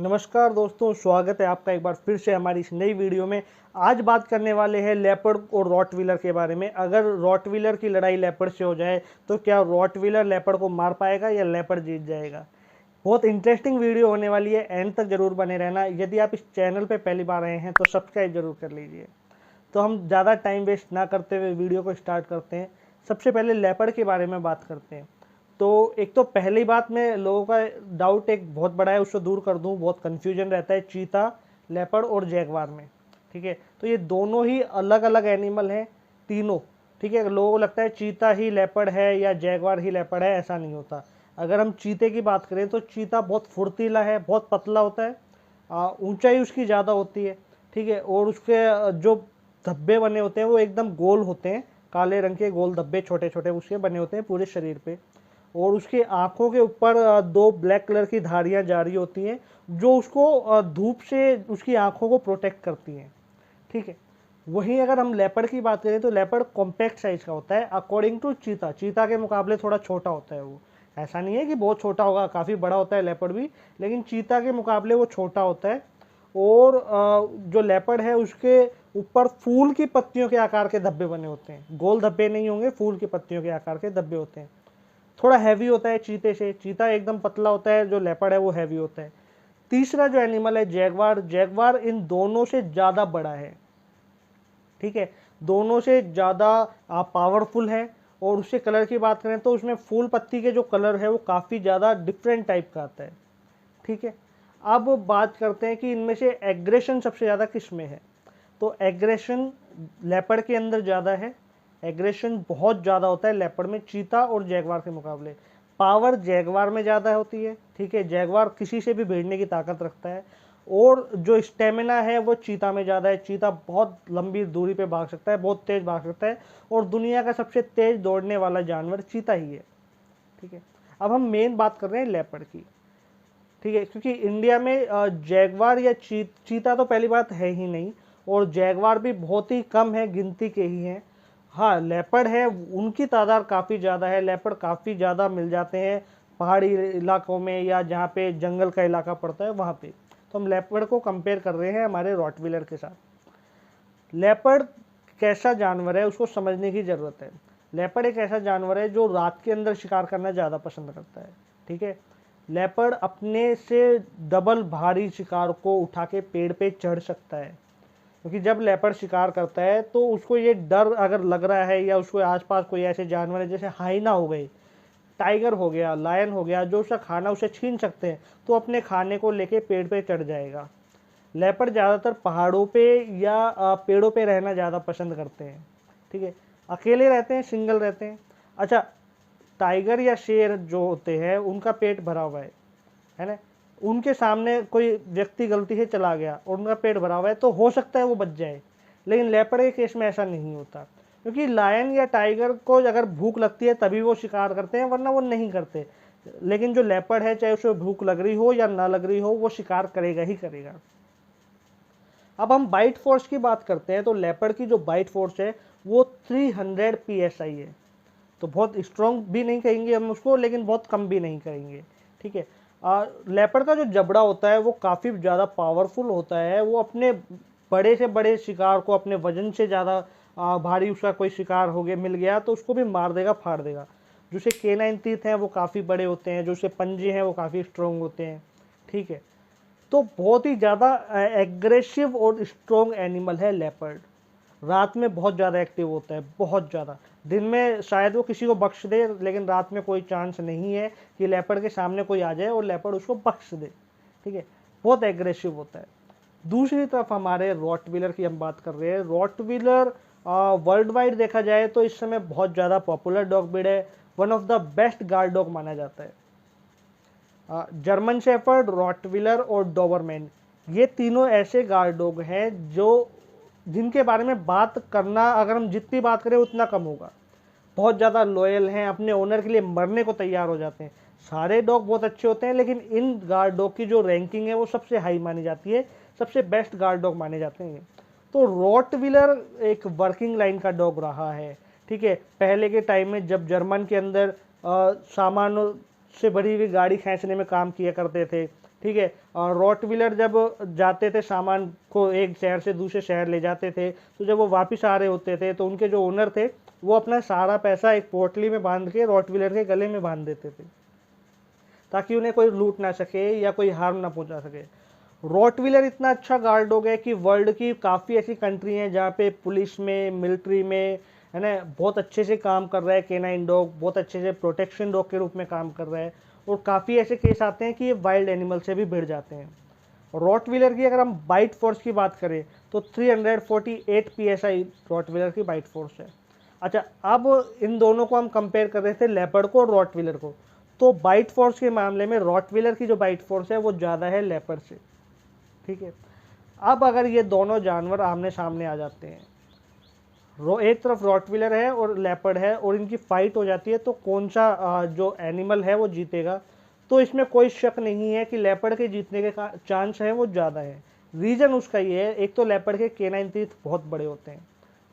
नमस्कार दोस्तों, स्वागत है आपका एक बार फिर से हमारी इस नई वीडियो में। आज बात करने वाले हैं लेपर्ड और रॉटवीलर के बारे में। अगर रॉटवीलर की लड़ाई लेपर्ड से हो जाए तो क्या रॉटवीलर लेपर्ड को मार पाएगा या लेपर्ड जीत जाएगा? बहुत इंटरेस्टिंग वीडियो होने वाली है, एंड तक जरूर बने रहना। यदि आप इस चैनल पर पहली बार आए हैं तो सब्सक्राइब जरूर कर लीजिए। तो हम ज़्यादा टाइम वेस्ट ना करते हुए वीडियो को स्टार्ट करते हैं। सबसे पहले लेपर्ड के बारे में बात करते हैं। तो एक तो पहली बात में लोगों का डाउट एक बहुत बड़ा है, उसको दूर कर दूं। बहुत कन्फ्यूजन रहता है चीता, लेपर्ड और जैगवार में। ठीक है, तो ये दोनों ही अलग अलग एनिमल हैं, तीनों। ठीक है, लोगों को लगता है चीता ही लेपर्ड है या जैगवार ही लेपर्ड है, ऐसा नहीं होता। अगर हम चीते की बात करें तो चीता बहुत फुर्तीला है, बहुत पतला होता है, ऊंचाई उसकी ज़्यादा होती है। ठीक है, और उसके जो धब्बे बने होते हैं वो एकदम गोल होते हैं, काले रंग के गोल धब्बे छोटे छोटे उसके बने होते हैं पूरे शरीर पे। और उसकी आंखों के ऊपर दो ब्लैक कलर की धारियां जारी होती हैं जो उसको धूप से उसकी आंखों को प्रोटेक्ट करती हैं। ठीक है, वहीं अगर हम लेपर्ड की बात करें तो लेपर्ड कॉम्पैक्ट साइज का होता है अकॉर्डिंग टू चीता। चीता के मुकाबले थोड़ा छोटा होता है वो। ऐसा नहीं है कि बहुत छोटा होगा, काफ़ी बड़ा होता है लेपर्ड भी, लेकिन चीता के मुकाबले वो छोटा होता है। और जो लेपर्ड है उसके ऊपर फूल की पत्तियों के आकार के धब्बे बने होते हैं। गोल धब्बे नहीं होंगे, फूल की पत्तियों के आकार के धब्बे होते हैं। थोड़ा हैवी होता है चीते से, चीता एकदम पतला होता है, जो लेपर्ड है वो हैवी होता है। तीसरा जो एनिमल है जैगवार, जैगवार इन दोनों से ज़्यादा बड़ा है। ठीक है, दोनों से ज़्यादा पावरफुल है। और उसके कलर की बात करें तो उसमें फूल पत्ती के जो कलर है वो काफ़ी ज़्यादा डिफरेंट टाइप का आता है। ठीक है, अब बात करते हैं कि इनमें से एग्रेशन सबसे ज़्यादा किस में है। तो एग्रेशन लेपर्ड के अंदर ज़्यादा है, एग्रेशन बहुत ज़्यादा होता है लेपर्ड में, चीता और जैगवार के मुकाबले। पावर जैगवार में ज़्यादा होती है। ठीक है, जैगवार किसी से भी भिड़ने की ताकत रखता है। और जो स्टेमिना है वो चीता में ज़्यादा है। चीता बहुत लंबी दूरी पे भाग सकता है, बहुत तेज़ भाग सकता है, और दुनिया का सबसे तेज़ दौड़ने वाला जानवर चीता ही है। ठीक है, अब हम मेन बात कर रहे हैं लेपर्ड की। ठीक है, क्योंकि इंडिया में जैगवार या चीता तो पहली बात है ही नहीं, और जैगवार भी बहुत ही कम है, गिनती के ही हैं। हाँ, लेपर्ड है, उनकी तादाद काफ़ी ज़्यादा है। लेपर्ड काफ़ी ज़्यादा मिल जाते हैं पहाड़ी इलाकों में या जहाँ पे जंगल का इलाका पड़ता है वहाँ पे। तो हम लेपर्ड को कंपेयर कर रहे हैं हमारे रॉटवीलर के साथ। लेपर्ड कैसा जानवर है उसको समझने की ज़रूरत है। लेपर्ड एक ऐसा जानवर है जो रात के अंदर शिकार करना ज़्यादा पसंद करता है। ठीक है, लेपर्ड अपने से डबल भारी शिकार को उठा के पेड़ पे चढ़ सकता है। क्योंकि जब लेपर्ड शिकार करता है तो उसको ये डर अगर लग रहा है या उसको आसपास कोई ऐसे जानवर है जैसे हाइना हो गए, टाइगर हो गया, लायन हो गया, जो उसका खाना उसे छीन सकते हैं, तो अपने खाने को लेके पेड़ पे चढ़ जाएगा। लेपर्ड ज़्यादातर पहाड़ों पे या पेड़ों पे रहना ज़्यादा पसंद करते हैं। ठीक है, अकेले रहते हैं, सिंगल रहते हैं। अच्छा, टाइगर या शेर जो होते हैं उनका पेट भरा हुआ है ना, उनके सामने कोई व्यक्ति गलती से चला गया और उनका पेट भरा हुआ है तो हो सकता है वो बच जाए। लेकिन लेपर्ड के केस में ऐसा नहीं होता, क्योंकि लायन या टाइगर को अगर भूख लगती है तभी वो शिकार करते हैं, वरना वो नहीं करते। लेकिन जो लेपर्ड है, चाहे उसे भूख लग रही हो या ना लग रही हो, वो शिकार करेगा ही करेगा। अब हम बाइट फोर्स की बात करते हैं तो लेपर्ड की जो बाइट फोर्स है वो 300 PSI है। तो बहुत स्ट्रॉन्ग भी नहीं कहेंगे हम उसको, लेकिन बहुत कम भी नहीं कहेंगे। ठीक है, लेपर्ड का जो जबड़ा होता है वो काफ़ी ज़्यादा पावरफुल होता है। वो अपने बड़े से बड़े शिकार को, अपने वजन से ज़्यादा भारी उसका कोई शिकार हो गया, मिल गया तो उसको भी मार देगा, फाड़ देगा। जो उसके केनाइन टीथ हैं वो काफ़ी बड़े होते हैं, जो उसके पंजे हैं वो काफ़ी स्ट्रॉन्ग होते हैं। ठीक है, तो बहुत ही ज़्यादा एग्रेसिव और स्ट्रॉन्ग एनिमल है लेपर्ड। रात में बहुत ज़्यादा एक्टिव होता है, बहुत ज़्यादा। दिन में शायद वो किसी को बख्श दे, लेकिन रात में कोई चांस नहीं है कि लेपर्ड के सामने कोई आ जाए और लेपर्ड उसको बख्श दे। ठीक है, बहुत एग्रेसिव होता है। दूसरी तरफ हमारे रॉटवीलर की हम बात कर रहे हैं। रॉटवीलर वर्ल्ड वाइड देखा जाए तो इस समय बहुत ज़्यादा पॉपुलर डॉग ब्रीड है, one of the best guard dog माना जाता है। जर्मन शेफर्ड, रॉटवीलर और डोबरमैन, ये तीनों ऐसे गार्ड डॉग हैं जिनके बारे में बात करना, अगर हम जितनी बात करें उतना कम होगा। बहुत ज़्यादा लॉयल हैं, अपने ओनर के लिए मरने को तैयार हो जाते हैं। सारे डॉग बहुत अच्छे होते हैं, लेकिन इन गार्ड डॉग की जो रैंकिंग है वो सबसे हाई मानी जाती है, सबसे बेस्ट गार्ड डॉग माने जाते हैं। तो रॉटवीलर एक वर्किंग लाइन का डॉग रहा है। ठीक है, पहले के टाइम में जब जर्मन के अंदर सामानों से भरी हुई गाड़ी खींचने में काम किया करते थे, ठीक है। और रॉटविलर जब जाते थे सामान को एक शहर से दूसरे शहर ले जाते थे, तो जब वो वापस आ रहे होते थे तो उनके जो ओनर थे वो अपना सारा पैसा एक पोटली में बांध के रॉटविलर के गले में बांध देते थे, ताकि उन्हें कोई लूट ना सके या कोई हार्म ना पहुंचा सके। रॉटविलर इतना अच्छा गार्ड हो गया कि वर्ल्ड की काफ़ी ऐसी कंट्री हैं जहाँ पे पुलिस में, मिलिट्री में, है ना, बहुत अच्छे से काम कर रहा है। केनाइन डॉग बहुत अच्छे से प्रोटेक्शन डॉग के रूप में काम कर रहा है। और काफ़ी ऐसे केस आते हैं कि ये वाइल्ड एनिमल से भी भिड़ जाते हैं। रॉटविलर की अगर हम बाइट फोर्स की बात करें तो 348 PSI रॉटविलर की बाइट फोर्स है। अच्छा, अब इन दोनों को हम कंपेयर कर रहे थे, लेपर्ड को और रॉटविलर को, तो बाइट फोर्स के मामले में रॉटविलर की जो बाइट फोर्स है वो ज़्यादा है लेपर्ड से। ठीक है। अब अगर ये दोनों जानवर आमने सामने आ जाते हैं, एक तरफ रॉटविलर है और लेपर्ड है, और इनकी फाइट हो जाती है, तो कौन सा जो एनिमल है वो जीतेगा? तो इसमें कोई शक नहीं है कि लेपर्ड के जीतने के चांस हैं वो ज़्यादा है। रीज़न उसका ये है, एक तो लेपर्ड के केनाइन टीथ बहुत बड़े होते हैं,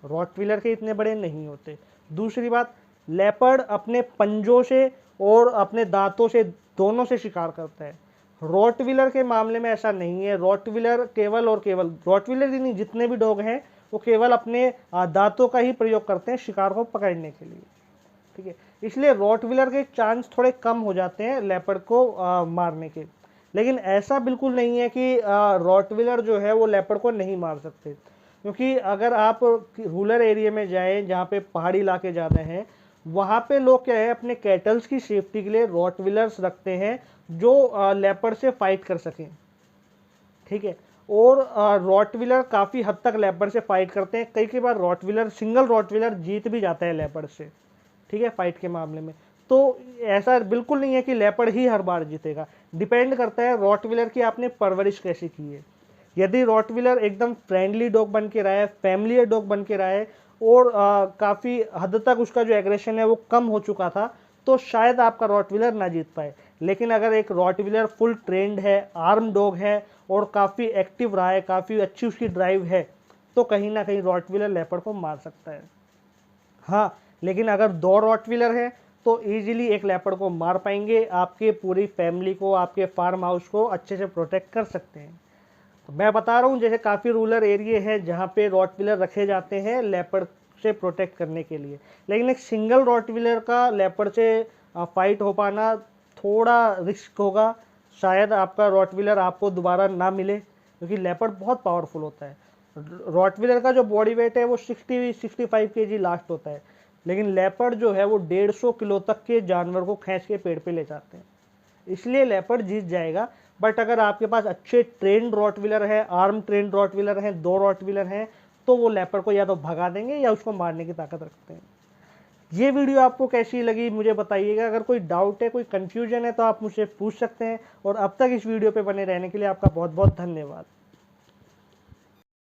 रॉटविलर के इतने बड़े नहीं होते। दूसरी बात, लेपर्ड अपने पंजों से और अपने दांतों से दोनों से शिकार करता है। रॉटविलर के मामले में ऐसा नहीं है। रॉटविलर केवल और केवल, रॉटविलर ही नहीं, जितने भी डॉग हैं वो केवल अपने दांतों का ही प्रयोग करते हैं शिकार को पकड़ने के लिए। ठीक है। इसलिए रॉटविलर के चांस थोड़े कम हो जाते हैं लेपर्ड को मारने के। लेकिन ऐसा बिल्कुल नहीं है कि रॉटविलर जो है वो लेपर्ड को नहीं मार सकते, क्योंकि अगर आप रूरल एरिया में जाएं जहाँ पे पहाड़ी इलाके ज़्यादा हैं, वहाँ पे लोग क्या है, अपने कैटल्स की सेफ्टी के लिए रॉटविलर्स रखते हैं जो लेपर्ड से फाइट कर सकें। ठीक है। और रॉटविलर काफ़ी हद तक लेपर्ड से फाइट करते हैं। कई बार रॉटविलर, सिंगल रॉटविलर जीत भी जाता है लेपर्ड से। ठीक है, फाइट के मामले में। तो ऐसा बिल्कुल नहीं है कि लेपर्ड ही हर बार जीतेगा, डिपेंड करता है रॉटविलर की आपने परवरिश कैसी की है। यदि रॉटविलर एकदम फ्रेंडली डॉग बन के रहा है, फैमिली डॉग बन के रहा है, और काफ़ी हद तक उसका जो एग्रेशन है वो कम हो चुका था, तो शायद आपका रॉटविलर ना जीत पाए। लेकिन अगर एक रॉटविलर फुल ट्रेंड है, आर्म डॉग है, और काफ़ी एक्टिव रहा है, काफ़ी अच्छी उसकी ड्राइव है, तो कहीं ना कहीं रॉटविलर लेपर्ड को मार सकता है। हाँ, लेकिन अगर 2 रॉटविलर हैं तो ईजिली एक लेपर्ड को मार पाएंगे, आपके पूरी फैमिली को, आपके फार्म हाउस को अच्छे से प्रोटेक्ट कर सकते हैं। तो मैं बता रहा हूँ, जैसे काफ़ी रूरल एरिया है जहाँ पे रॉटविलर रखे जाते हैं लेपर्ड से प्रोटेक्ट करने के लिए, लेकिन एक सिंगल रॉटविलर का लेपर्ड से फाइट हो पाना थोड़ा रिस्क होगा। शायद आपका रॉटविलर आपको दोबारा ना मिले, क्योंकि लेपर्ड बहुत पावरफुल होता है। रॉटविलर का जो बॉडी वेट है वो 60-65 kg लास्ट होता है, लेकिन लेपर्ड जो है वो 150 किलो तक के जानवर को खींच के पेड़ पे ले जाते हैं। इसलिए लेपर्ड जीत जाएगा। बट अगर आपके पास अच्छे ट्रेंड रॉटविलर है, आर्म ट्रेंड रॉटविलर हैं, 2 रॉटविलर हैं, तो वो लेपर्ड को या तो भगा देंगे या उसको मारने की ताकत रखते हैं। ये वीडियो आपको कैसी लगी मुझे बताइएगा। अगर कोई डाउट है, कोई कन्फ्यूजन है, तो आप मुझसे पूछ सकते हैं। और अब तक इस वीडियो पे बने रहने के लिए आपका बहुत बहुत धन्यवाद।